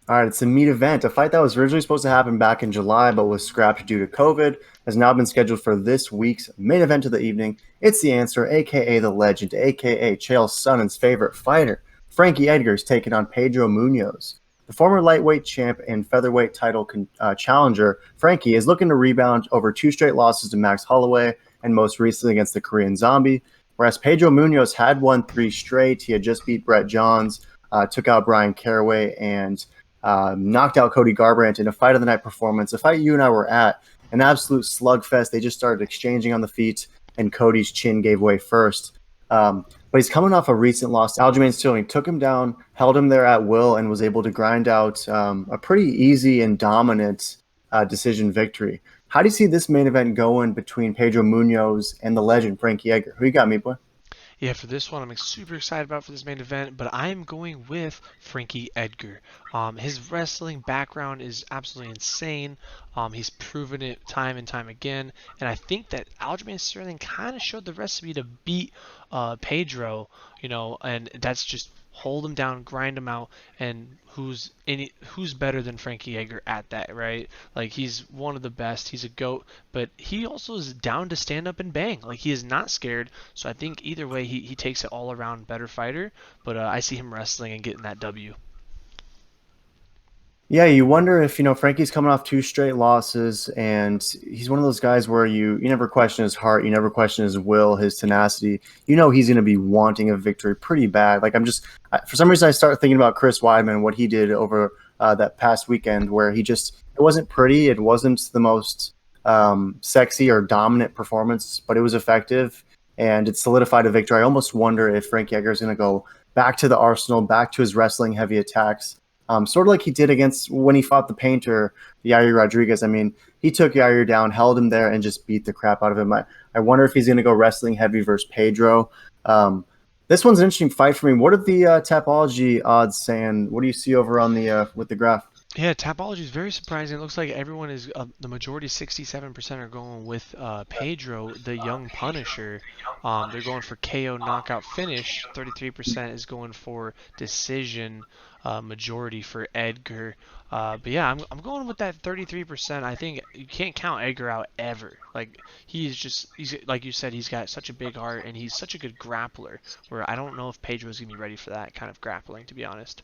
All right, it's a meat event. A fight that was originally supposed to happen back in July but was scrapped due to COVID has now been scheduled for this week's main event of the evening. It's the answer, aka the legend, aka Chael Sonnen's favorite fighter. Frankie Edgar is taking on Pedro Munhoz. The former lightweight champ and featherweight title challenger, Frankie, is looking to rebound over two straight losses to Max Holloway and most recently against the Korean Zombie. Whereas Pedro Munhoz had won three straight. He had just beat Brett Johns, took out Brian Caraway, and knocked out Cody Garbrandt in a fight of the night performance, a fight you and I were at, an absolute slugfest. They just started exchanging on the feet, and Cody's chin gave way first. But he's coming off a recent loss to Aljamain Sterling, took him down, held him there at will, and was able to grind out a pretty easy and dominant decision victory. How do you see this main event going between Pedro Munhoz and the legend Frankie Edgar? Who you got, meat boy? Yeah, for this one, I'm super excited about for this main event, but I am going with Frankie Edgar. His wrestling background is absolutely insane. He's proven it time and time again, and I think that Aljamain Sterling kind of showed the recipe to beat Pedro, and that's just hold him down, grind him out, and who's better than Frankie Edgar at that, right? Like, he's one of the best. He's a GOAT, but he also is down to stand up and bang. Like, he is not scared. So I think either way, he takes it all around better fighter. But I see him wrestling and getting that W. Yeah, you wonder if, Frankie's coming off two straight losses, and he's one of those guys where you never question his heart, you never question his will, his tenacity. He's going to be wanting a victory pretty bad. Like, for some reason, I start thinking about Chris Weidman, what he did over that past weekend, where it wasn't pretty, it wasn't the most sexy or dominant performance, but it was effective, and it solidified a victory. I almost wonder if Frankie Edgar is going to go back to the arsenal, back to his wrestling-heavy attacks. Sort of like he did against when he fought the painter, Yair Rodriguez. I mean, he took Yair down, held him there, and just beat the crap out of him. I wonder if he's going to go wrestling heavy versus Pedro. This one's an interesting fight for me. What are the Tapology odds saying? What do you see over on the with the graph? Yeah, Tapology is very surprising. It looks like everyone is, the majority, 67% are going with Pedro, the young Punisher. They're going for KO knockout finish. 33% is going for decision, majority for Edgar. But yeah, I'm going with that 33%. I think you can't count Edgar out ever. Like, he's like you said, he's got such a big heart, and he's such a good grappler, where I don't know if Pedro's going to be ready for that kind of grappling, to be honest.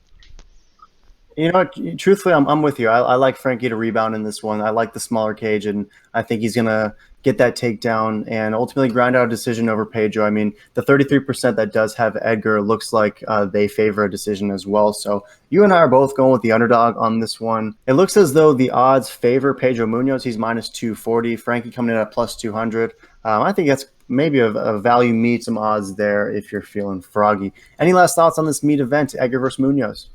Truthfully, I'm with you. I like Frankie to rebound in this one. I like the smaller cage, and I think he's going to get that takedown and ultimately grind out a decision over Pedro. I mean, the 33% that does have Edgar looks like they favor a decision as well. So you and I are both going with the underdog on this one. It looks as though the odds favor Pedro Munhoz. He's minus 240. Frankie coming in at plus 200. I think that's maybe a value meet, some odds there if you're feeling froggy. Any last thoughts on this meat event, Edgar versus Munhoz?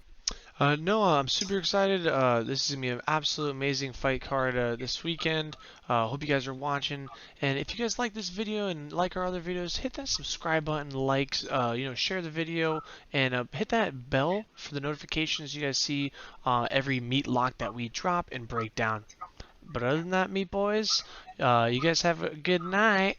No, I'm super excited. This is going to be an absolute amazing fight card this weekend. Hope you guys are watching. And if you guys like this video and like our other videos, hit that subscribe button, share the video, and hit that bell for the notifications you guys see every meat lock that we drop and break down. But other than that, meat boys, you guys have a good night.